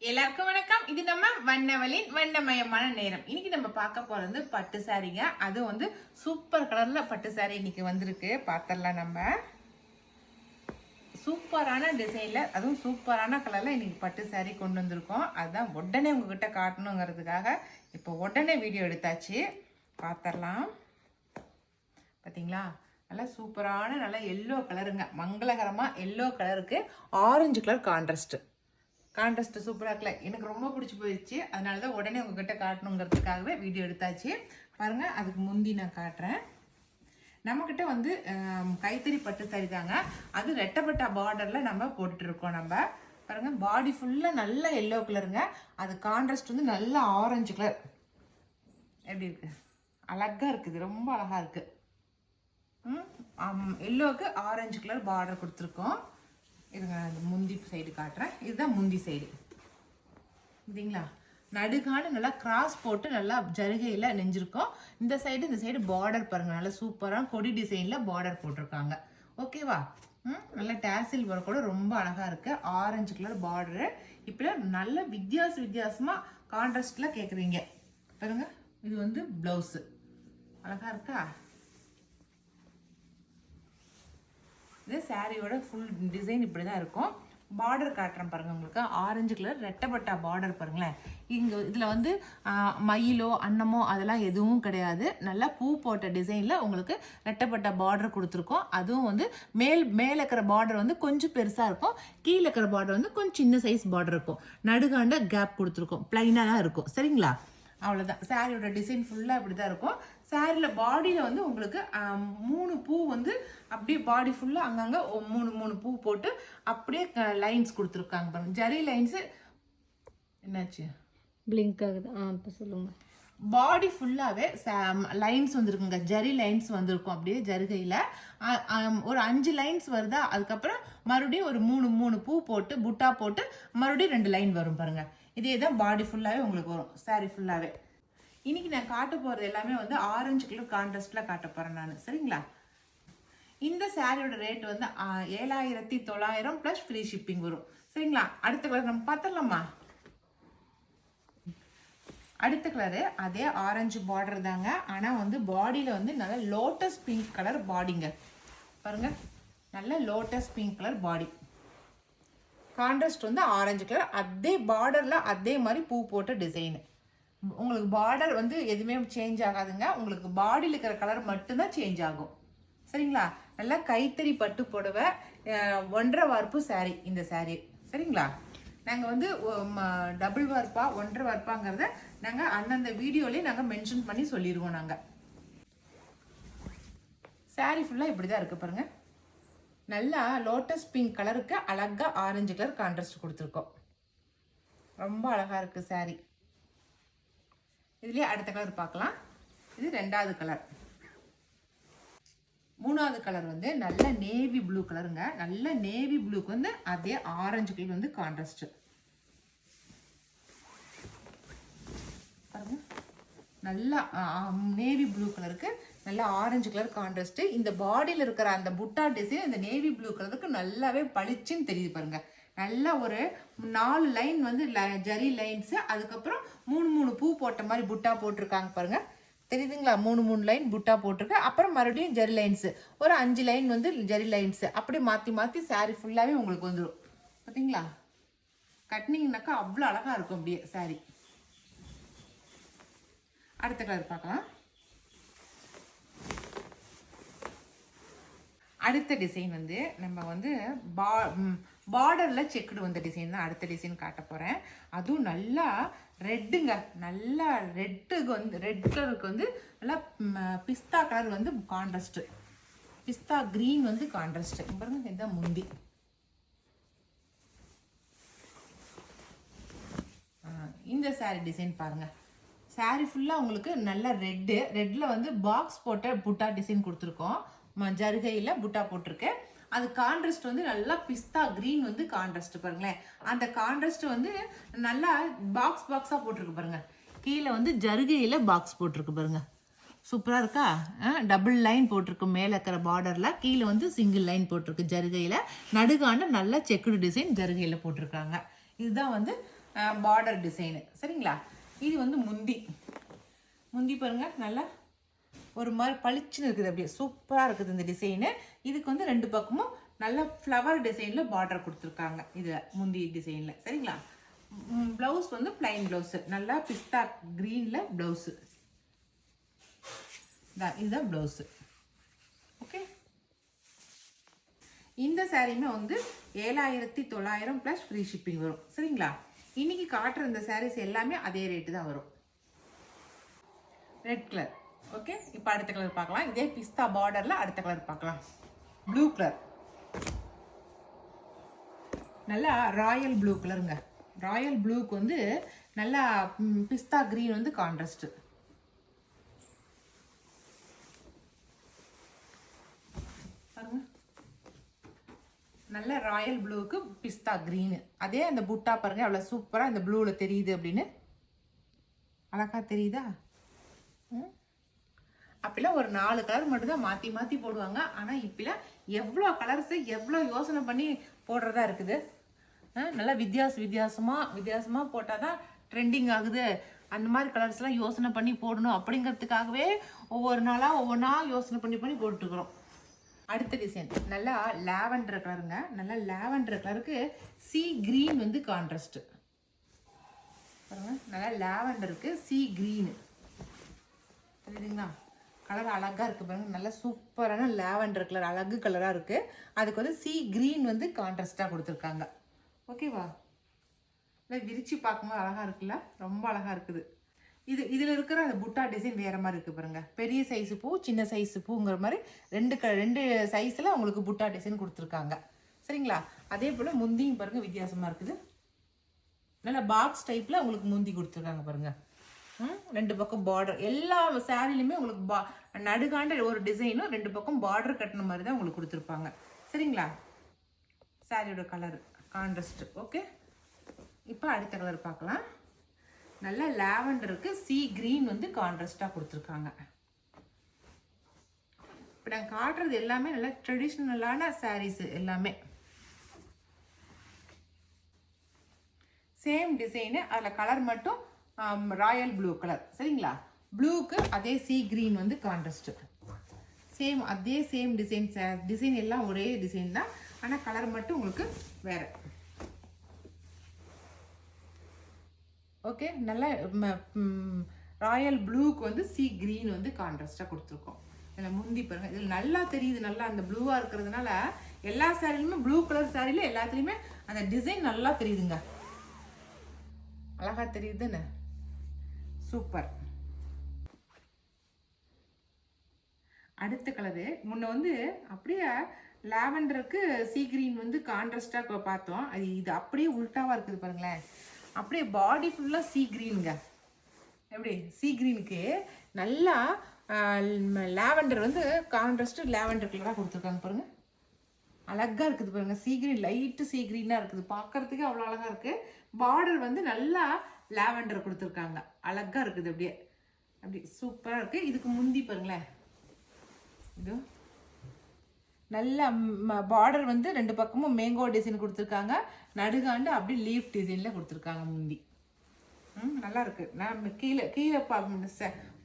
எல்லாருக்கும் வணக்கம். இது நம்ம வண்ணவலின் வண்ணமயமான நேரம். இன்னைக்கு நம்ம பார்க்க போறது பட்டு சாரிங்க. அது வந்து சூப்பர் கலர்ல பட்டு சாரி இன்னைக்கு வந்திருக்கு. பார்த்தரலாம். நம்ம சூப்பரான டிசைன்ல அதுவும் சூப்பரான கலர்ல இன்னைக்கு பட்டு சாரி கொண்டு வந்திருக்கோம். அதுதான் உடனே உங்ககிட்ட காட்டணுங்கிறதுக்காக இப்போ உடனே வீடியோ எடுத்தாச்சு. பார்த்தரலாம். பார்த்தீங்களா, நல்லா சூப்பரான நல்லா எல்லோ கலருங்க. மங்களகரமா எல்லோ கலருக்கு ஆரஞ்சு கலர் கான்ட்ராஸ்ட் சூப்பராக இருக்கல. எனக்கு ரொம்ப பிடிச்சி போயிடுச்சு. அதனால தான் உடனே உங்ககிட்ட காட்டணுங்கிறதுக்காகவே வீடியோ எடுத்தாச்சு. பாருங்கள், அதுக்கு முந்தி நான் காட்டுறேன். நம்மக்கிட்ட வந்து கைத்தறி பட்டு சாரி தாங்க. அது ரெட்டப்பட்டா பார்டரில் நம்ம போட்டுருக்கோம். நம்ம பாருங்கள், பாடி ஃபுல்லாக நல்ல எல்லோ கலருங்க. அது கான்ட்ராஸ்ட் வந்து நல்ல ஆரஞ்சு கலர். எப்படி இருக்குது? அழகாக இருக்குது, ரொம்ப அழகாக இருக்குது. எல்லோவுக்கு ஆரஞ்சு கலர் பார்டர் கொடுத்துருக்கோம். இதுங்க அந்த முந்தி சைடு காட்டுறேன். இதுதான் முந்தி சைடு. சரிங்களா, நடுகான நல்லா கிராஸ் போட்டு நல்லா ஜருகையில் நெஞ்சிருக்கோம். இந்த சைடு பார்டர் பாருங்க, நல்லா சூப்பராக கொடி டிசைனில் பார்டர் போட்டிருக்காங்க. ஓகேவா? நல்லா டேசில் ஒர்க் கூட ரொம்ப அழகாக இருக்கு. Orange colour border. இப்போ நல்ல வித்தியாசமாக கான்ட்ராஸ்டில் கேட்குறீங்க பாருங்க. இது வந்து ப்ளவுஸு அழகாக இருக்கா? இது சாரியோட ஃபுல் டிசைன் இப்படி தான் இருக்கும். பார்டர் காட்டுறேன் பாருங்கள். உங்களுக்கு ஆரஞ்சு கலர் ரெட்டப்பட்டா பார்டர் பாருங்களேன். இதில் வந்து மயிலோ அன்னமோ அதெல்லாம் எதுவும் கிடையாது. நல்லா பூ போட்ட டிசைனில் உங்களுக்கு ரெட்டப்பட்டா பார்டர் கொடுத்துருக்கோம். அதுவும் வந்து மேலே இருக்கிற பார்டர் வந்து கொஞ்சம் பெருசாக இருக்கும். கீழே இருக்கிற பார்டர் வந்து கொஞ்சம் சின்ன சைஸ் பார்டர் இருக்கும். நடுகாண்ட கேப் கொடுத்துருக்கோம். பிளைனாக தான் இருக்கும். சரிங்களா, அவ்வளோதான். சாரியோட டிசைன் ஃபுல்லாக இப்படி தான் இருக்கும். சாரியில் பாடியில் வந்து உங்களுக்கு 3 பூ வந்து அப்படியே பாடி ஃபுல்லாக அங்கங்கே 3 பூ போட்டு அப்படியே லைன்ஸ் கொடுத்துருக்காங்க பாருங்க. ஜரி லைன்ஸு என்னாச்சு? பிளிங்க் ஆகுது. இப்போ சொல்லுங்கள். பாடி ஃபுல்லாகவே லைன்ஸ் வந்துருக்குங்க. ஜரி லைன்ஸ் வந்திருக்கும். அப்படியே ஜருகையில் ஒரு 5 லைன்ஸ் வருதா. அதுக்கப்புறம் மறுபடியும் ஒரு 3 பூ போட்டு புட்டா போட்டு மறுபடியும் 2 லைன் வரும் பாருங்க. இதே தான் பாடி ஃபுல்லாகவே உங்களுக்கு வரும். சாரி ஃபுல்லாகவே. இன்னைக்கு நான் காட்ட போகிறது எல்லாமே வந்து ஆரஞ்சு கலர் கான்ட்ராஸ்டில் காட்ட போகிறேன் நான். சரிங்களா, இந்த சாரியோட ரேட் வந்து 7900 ப்ளஸ் ஃப்ரீ ஷிப்பிங் வரும். சரிங்களா, அடுத்த கலர் நம்ம பார்த்துடலாமா? அடுத்த கலரு அதே ஆரஞ்சு பார்டர் தாங்க. ஆனால் வந்து பாடியில் வந்து நல்ல லோட்டஸ் பிங்க் கலர் பாடிங்க. பாருங்க, நல்ல lotus pink colour body. Contrast வந்து ஆரஞ்சு கலர். அதே பார்டரில் அதே மாதிரி பூ போட்ட டிசைனு. உங்களுக்கு பார்டர் வந்து எதுவுமே சேஞ்ச் ஆகாதுங்க. உங்களுக்கு பாடியில் இருக்கிற கலர் மட்டும்தான் சேஞ்ச் ஆகும். சரிங்களா, நல்லா கைத்தறி பட்டு புடவை 1.5 வார்ப்பு சாரி இந்த சாரி. சரிங்களா, நாங்கள் வந்து டபுள் வார்ப்பா 1.5 வார்ப்பாங்கிறத நாங்கள் அந்தந்த வீடியோலேயே நாங்கள் மென்ஷன் பண்ணி சொல்லிடுவோம். நாங்கள் சாரி ஃபுல்லாக இப்படி தான் இருக்குது பாருங்கள். நல்லா லோட்டஸ் பிங்க் கலருக்கு அழகாக ஆரஞ்சு கலர் கான்ட்ராஸ்ட் கொடுத்துருக்கோம். ரொம்ப அழகாக இருக்குது சாரி. இதுலேயே அடுத்த கலர் பார்க்கலாம். இது 2வது கலர். 3வது கலர் வந்து நல்ல நேவி ப்ளூ கலருங்க. நல்ல நேவி ப்ளூக்கு வந்து அதே ஆரஞ்சு கலர் வந்து கான்ட்ராஸ்ட் பாருங்க. நல்லா நேவி ப்ளூ கலருக்கு நல்லா ஆரஞ்சு கலர் கான்ட்ராஸ்ட். இந்த பாடியில் இருக்கிற அந்த புட்டா டிசைன் இந்த நேவி ப்ளூ கலருக்கு நல்லாவே பளிச்சுன்னு தெரியுது பாருங்க. நல்லா ஒரு 4 லைன் வந்து ஜரி லைன்ஸு. அதுக்கப்புறம் 3 பூ போட்ட மாதிரி புட்டா போட்டிருக்காங்க பாருங்க. தெரியுதுங்களா? 3 லைன் புட்டா போட்டிருக்கு. அப்புறம் மறுபடியும் ஜரி லைன்ஸு ஒரு 5 லைன் வந்து ஜரி லைன்ஸு. அப்படியே மாற்றி சாரி ஃபுல்லாகவே உங்களுக்கு வந்துடும். பார்த்தீங்களா, கட்டினீங்கன்னாக்கா அவ்வளோ அழகாக இருக்கும் அப்படியே சாரி. அடுத்த கலர் பார்க்கலாம். அடுத்த டிசைன் வந்து நம்ம வந்து பார்டரில் செக்குடு வந்த டிசைன் தான் அடுத்த டிசைன் காட்ட போகிறேன். அதுவும் நல்லா ரெட்டுங்க. நல்லா ரெட்டுக்கு வந்து ரெட் கலருக்கு வந்து நல்லா பிஸ்தா கலர் வந்து கான்ட்ராஸ்ட்டு. பிஸ்தா க்ரீன் வந்து கான்ட்ராஸ்ட்டு. பாருங்க, இதுதான் முந்தி. இந்த சாரி டிசைன் பாருங்கள். சாரி ஃபுல்லாக உங்களுக்கு நல்ல ரெட்டில் வந்து பாக்ஸ் போட்ட புட்டா டிசைன் கொடுத்துருக்கோம். ஜருகையில் புட்டா போட்டிருக்கு. அது கான்ட்ராஸ்ட் வந்து நல்லா பிஸ்தா கிரீன் வந்து கான்ட்ராஸ்ட் பாருங்களேன். அந்த கான்ட்ராஸ்ட் வந்து நல்லா பாக்ஸாக போட்டிருக்கு பாருங்க. கீழே வந்து ஜருகையில் பாக்ஸ் போட்டிருக்கு பாருங்க. சூப்பராக இருக்கா? டபுள் லைன் போட்டிருக்கு மேலே இருக்கிற பார்டரில். கீழே வந்து சிங்கிள் லைன் போட்டிருக்கு ஜருகையில். நடுகாண்ட நல்ல செக்குடு டிசைன் ஜருகையில் போட்டிருக்காங்க. இதுதான் வந்து பார்டர் டிசைனு. சரிங்களா? இது வந்து முந்தி. முந்தி பாருங்க, நல்லா ஒரு மாதிரி பளிச்சுன்னு இருக்குது, அப்படியே சூப்பராக இருக்குது இந்த டிசைனு. இதுக்கு வந்து 2 பக்கமும் நல்ல ஃப்ளவர் டிசைனில் பார்டர் கொடுத்துருக்காங்க இதில், முந்தி டிசைனில். சரிங்களா? ப்ளவுஸ் வந்து பிளைன் ப்ளவுஸு, நல்லா பிஸ்தா க்ரீனில் ப்ளவுஸு. இதுதான் ப்ளவுஸு. ஓகே, இந்த சாரீமே வந்து 7900 ப்ளஸ் ஃப்ரீ ஷிப்பிங் வரும். சரிங்களா? இன்னைக்கு காட்டுற இந்த சாரீஸ் எல்லாமே அதே ரேட்டு தான் வரும். Red colour. ஓகே, இப்போ அடுத்த கலர் பார்க்கலாம். இதே பிஸ்தா பார்டரில் அடுத்த கலர் பார்க்கலாம். ப்ளூ கலர், நல்லா ராயல் ப்ளூ கலருங்க. ராயல் ப்ளூக்கு வந்து நல்லா பிஸ்தா க்ரீன் வந்து கான்ட்ராஸ்ட். பாருங்க, நல்ல ராயல் ப்ளூக்கு பிஸ்தா க்ரீனு. அதே அந்த புட்டா பாருங்க அவ்வளோ சூப்பராக இந்த ப்ளூவில் தெரியுது, அப்படின்னு அழகா தெரியுதா? அப்பெல்லாம் ஒரு 4 கலர் மட்டும் தான் மாற்றி மாற்றி போடுவாங்க. ஆனால் இப்பெல்லாம் எவ்வளோ கலர்ஸு எவ்வளோ யோசனை பண்ணி போடுறதா இருக்குது. நல்லா வித்தியாசமாக போட்டால் தான் ட்ரெண்டிங் ஆகுது. அந்த மாதிரி கலர்ஸ்லாம் யோசனை பண்ணி போடணும் அப்படிங்கிறதுக்காகவே ஒவ்வொரு நாளாக ஒவ்வொன்றா யோசனை பண்ணி போட்டுக்கிறோம். அடுத்த டிசைன் நல்லா லாவெண்டர் கலருங்க. நல்லா லாவெண்டர் கலருக்கு சி கிரீன் வந்து கான்ட்ராஸ்ட். பாருங்க, நல்லா லாவெண்டருக்கு சி கிரீனு தெரியுதுங்களா? கலர் அழகாக இருக்குது பாருங்க. நல்லா சூப்பரான லாவெண்டர் கலர், அழகு கலராக இருக்குது. அதுக்கு வந்து சி கிரீன் வந்து கான்ட்ராஸ்டாக கொடுத்துருக்காங்க. ஓகேவா? இல்லை விரிச்சு பார்க்கும்போது அழகாக இருக்குல்ல, ரொம்ப அழகாக இருக்குது. இதில் இருக்கிற அந்த புட்டா டிசைன் வேறு மாதிரி இருக்குது பாருங்கள். பெரிய சைஸு பூ, சின்ன சைஸு பூங்கிற மாதிரி ரெண்டு சைஸில் உங்களுக்கு புட்டா டிசைன் கொடுத்துருக்காங்க. சரிங்களா? அதே போல் முந்தியும் பாருங்கள் வித்தியாசமாக இருக்குது. நல்லா பாக்ஸ் டைப்பில் உங்களுக்கு முந்தி கொடுத்துருக்காங்க பாருங்கள். 2 பக்கம் பார்டர். எல்லா சாரிலையுமே உங்களுக்கு நடுகாண்ட ஒரு டிசைனும் 2 பக்கம் பார்டர் கட்டின மாதிரி தான் உங்களுக்கு கொடுத்துருப்பாங்க. சரிங்களா? சாரியோட கலர் கான்ட்ராஸ்ட். ஓகே, இப்போ அடுத்த கலர் பார்க்கலாம். நல்ல லாவெண்டருக்கு சி கிரீன் வந்து கான்ட்ராஸ்டாக கொடுத்துருக்காங்க. இப்போ நான் காட்டுறது எல்லாமே நல்ல ட்ரெடிஷ்னலான சாரீஸ் எல்லாமே. சேம் டிசைனு, அதில் கலர் மட்டும் ராயல் ப்ளூ கலர். சரிங்களா? ப்ளூக்கு அதே சி கிரீன் வந்து கான்ட்ராஸ்ட். அதே சேம் டிசைன் எல்லாம் ஒரே டிசைன் தான், ஆனால் கலர் மட்டும் உங்களுக்கு வேற. ஓகே, நல்ல ராயல் ப்ளூக்கு வந்து சி கிரீன் வந்து கான்ட்ராஸ்டாக கொடுத்துருக்கோம். இதில் முந்தி பாருங்க, இதில் நல்லா தெரியுது. நல்லா அந்த ப்ளூவாக இருக்கிறதுனால எல்லா சாரிலுமே ப்ளூ கலர் சாரியில் எல்லாத்துலேயுமே அந்த டிசைன் நல்லா தெரியுதுங்க. அழகா தெரியுதுன்னு சூப்பர். அடுத்த கலரு முன்ன வந்து அப்படியே லாவெண்டருக்கு சி கிரீன் வந்து கான்ட்ராஸ்டாக பார்த்தோம். இது அப்படியே உல்ட்டாவாக இருக்குது பாருங்களேன். அப்படியே பாடி ஃபுல்லாக சி கிரீனுங்க. எப்படி சி கிரீனுக்கு நல்லா லாவெண்டர் வந்து கான்ட்ராஸ்ட் லாவெண்டர் கலராக கொடுத்துருக்காங்க பாருங்க. அழகாக இருக்குது பாருங்க. சி கிரீன் லைட்டு சி கிரீனாக இருக்குது, பார்க்கறதுக்கு அவ்வளோ அழகாக இருக்குது. பார்டர் வந்து நல்லா லாவெண்டர் கொடுத்துருக்காங்க, அழகாக இருக்குது. அப்படியே அப்படி சூப்பராக இருக்குது. இதுக்கு முந்தி பாருங்களேன், இது நல்ல பார்டர் வந்து 2 பக்கமும் மேங்கோ டிசைன் கொடுத்துருக்காங்க. நடுகாண்டு அப்படியே லீஃப் டிசைனில் கொடுத்துருக்காங்க முந்தி. நல்லா இருக்கு. நான் கீழே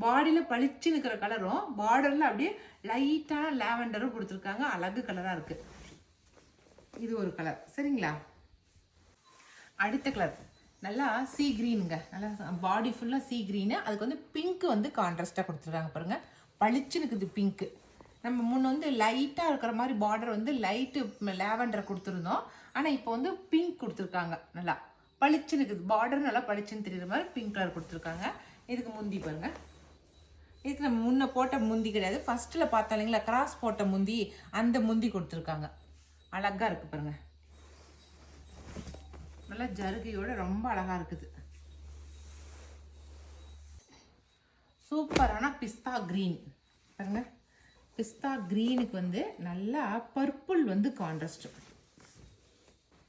பாடியில் பளிச்சு நிற்கிற கலரும் பார்டரில் அப்படியே லைட்டான லாவெண்டரும் கொடுத்துருக்காங்க. அழகு கலராக இருக்குது. இது ஒரு கலர். சரிங்களா? அடுத்த கலர் நல்லா சி கிரீனுங்க. நல்லா பாடி ஃபுல்லாக சி கிரீனு. அதுக்கு வந்து பிங்க் வந்து கான்ட்ராஸ்டாக கொடுத்துருக்காங்க பாருங்க. பளிச்சுன்னு இருக்குது பிங்க்கு. நம்ம முன்ன வந்து லைட்டாக இருக்கிற மாதிரி பார்டர் வந்து லைட்டு லாவெண்டரை கொடுத்துருந்தோம். ஆனால் இப்போ வந்து பிங்க் கொடுத்துருக்காங்க. நல்லா பளிச்சுன்னு இருக்குது பார்டர், நல்லா பளிச்சுன்னு தெரியுற மாதிரி பிங்க் கலர் கொடுத்துருக்காங்க. இதுக்கு முந்தி பாருங்க. இதுக்கு நம்ம முன்ன போட்ட முந்தி கிடையாது, ஃபர்ஸ்ட்டில் பார்த்தோம் இல்லைங்களா கிராஸ் போட்ட முந்தி, அந்த முந்தி கொடுத்துருக்காங்க. அழகாக இருக்குது பாருங்க. நல்லா ஜருகையோட ரொம்ப அழகாக இருக்குது. சூப்பரான பிஸ்தா கிரீன் பாருங்க. பிஸ்தா கிரீனுக்கு வந்து நல்லா பர்பிள் வந்து கான்ட்ராஸ்ட்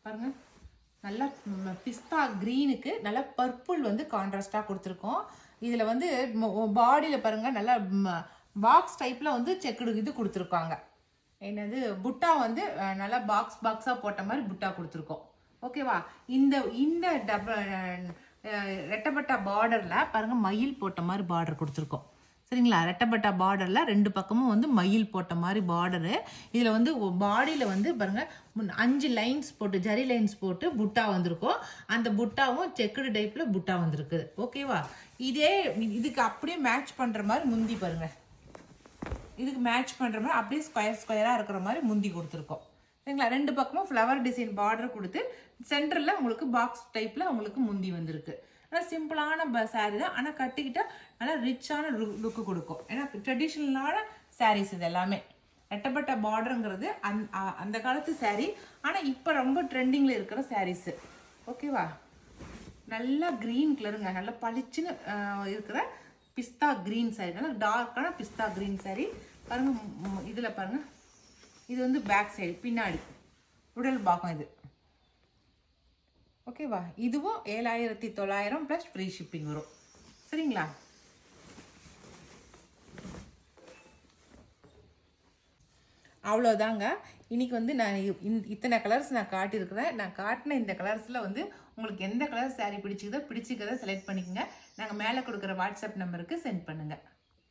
பாருங்க. நல்லா பிஸ்தா கிரீனுக்கு நல்லா பர்பிள் வந்து கான்ட்ராஸ்டாக கொடுத்துருக்கோம். இதில் வந்து பாடியில் பாருங்க நல்லா பாக்ஸ் டைப்பில் வந்து செக்குடு இது கொடுத்துருக்காங்க. என்னது புட்டா வந்து நல்லா பாக்ஸாக போட்ட மாதிரி புட்டா கொடுத்துருக்கோம். ஓகேவா? இந்த இந்த ரெட்டப்பட்டா பார்டரில் பாருங்கள் மயில் போட்ட மாதிரி பார்டர் கொடுத்துருக்கோம். சரிங்களா? ரெட்டப்பட்டா பார்டரில் 2 பக்கமும் வந்து மயில் போட்ட மாதிரி பார்டரு. இதில் வந்து பாடியில் வந்து பாருங்கள் 5 லைன்ஸ் போட்டு ஜரி லைன்ஸ் போட்டு புட்டா வந்திருக்கும். அந்த புட்டாவும் செக்குடு டைப்பில் புட்டா வந்திருக்கு. ஓகேவா? இதுக்கு அப்படியே மேட்ச் பண்ணுற மாதிரி முந்தி பாருங்கள். இதுக்கு மேட்ச் பண்ணுற மாதிரி அப்படியே ஸ்கொயராக இருக்கிற மாதிரி முந்தி கொடுத்துருக்கோம். சரிங்களா? 2 பக்கமும் ஃப்ளவர் டிசைன் பார்டர் கொடுத்து சென்டரில் உங்களுக்கு பாக்ஸ் டைப்பில் உங்களுக்கு முந்தி வந்திருக்கு. ஆனால் சிம்பிளான சாரீ தான். ஆனால் கட்டிக்கிட்டால் நல்லா ரிச்சான லுக்கு கொடுக்கும். ஏன்னா ட்ரெடிஷ்னலான சாரீஸ் இது எல்லாமே. ரெட்டப்பட்ட பார்டருங்கிறது அந்த காலத்து சாரீ. ஆனால் இப்போ ரொம்ப ட்ரெண்டிங்கில் இருக்கிற சாரீஸு. ஓகேவா? நல்லா க்ரீன் கலருங்க. நல்லா பளிச்சுன்னு இருக்கிற பிஸ்தா க்ரீன் சாரீ. நல்லா டார்க்கான பிஸ்தா க்ரீன் சாரீ. பாருங்கள் இதில் பாருங்கள். இது வந்து பேக் சைடு பின்னாடி உடல் பாகம் இது. ஓகேவா? இதுவும் 7900 ப்ளஸ் ஃப்ரீ ஷிப்பிங் வரும். சரிங்களா? அவ்வளோதாங்க. இன்னைக்கு வந்து நான் இத்தனை கலர்ஸ் நான் காட்டியிருக்கிறேன். நான் காட்டின இந்த கலர்ஸில் வந்து உங்களுக்கு எந்த கலர் சாரீ பிடிச்சிக்கிறதோ செலக்ட் பண்ணிக்கோங்க. நாங்கள் மேலே கொடுக்குற வாட்ஸ்அப் நம்பருக்கு சென்ட் பண்ணுங்கள்.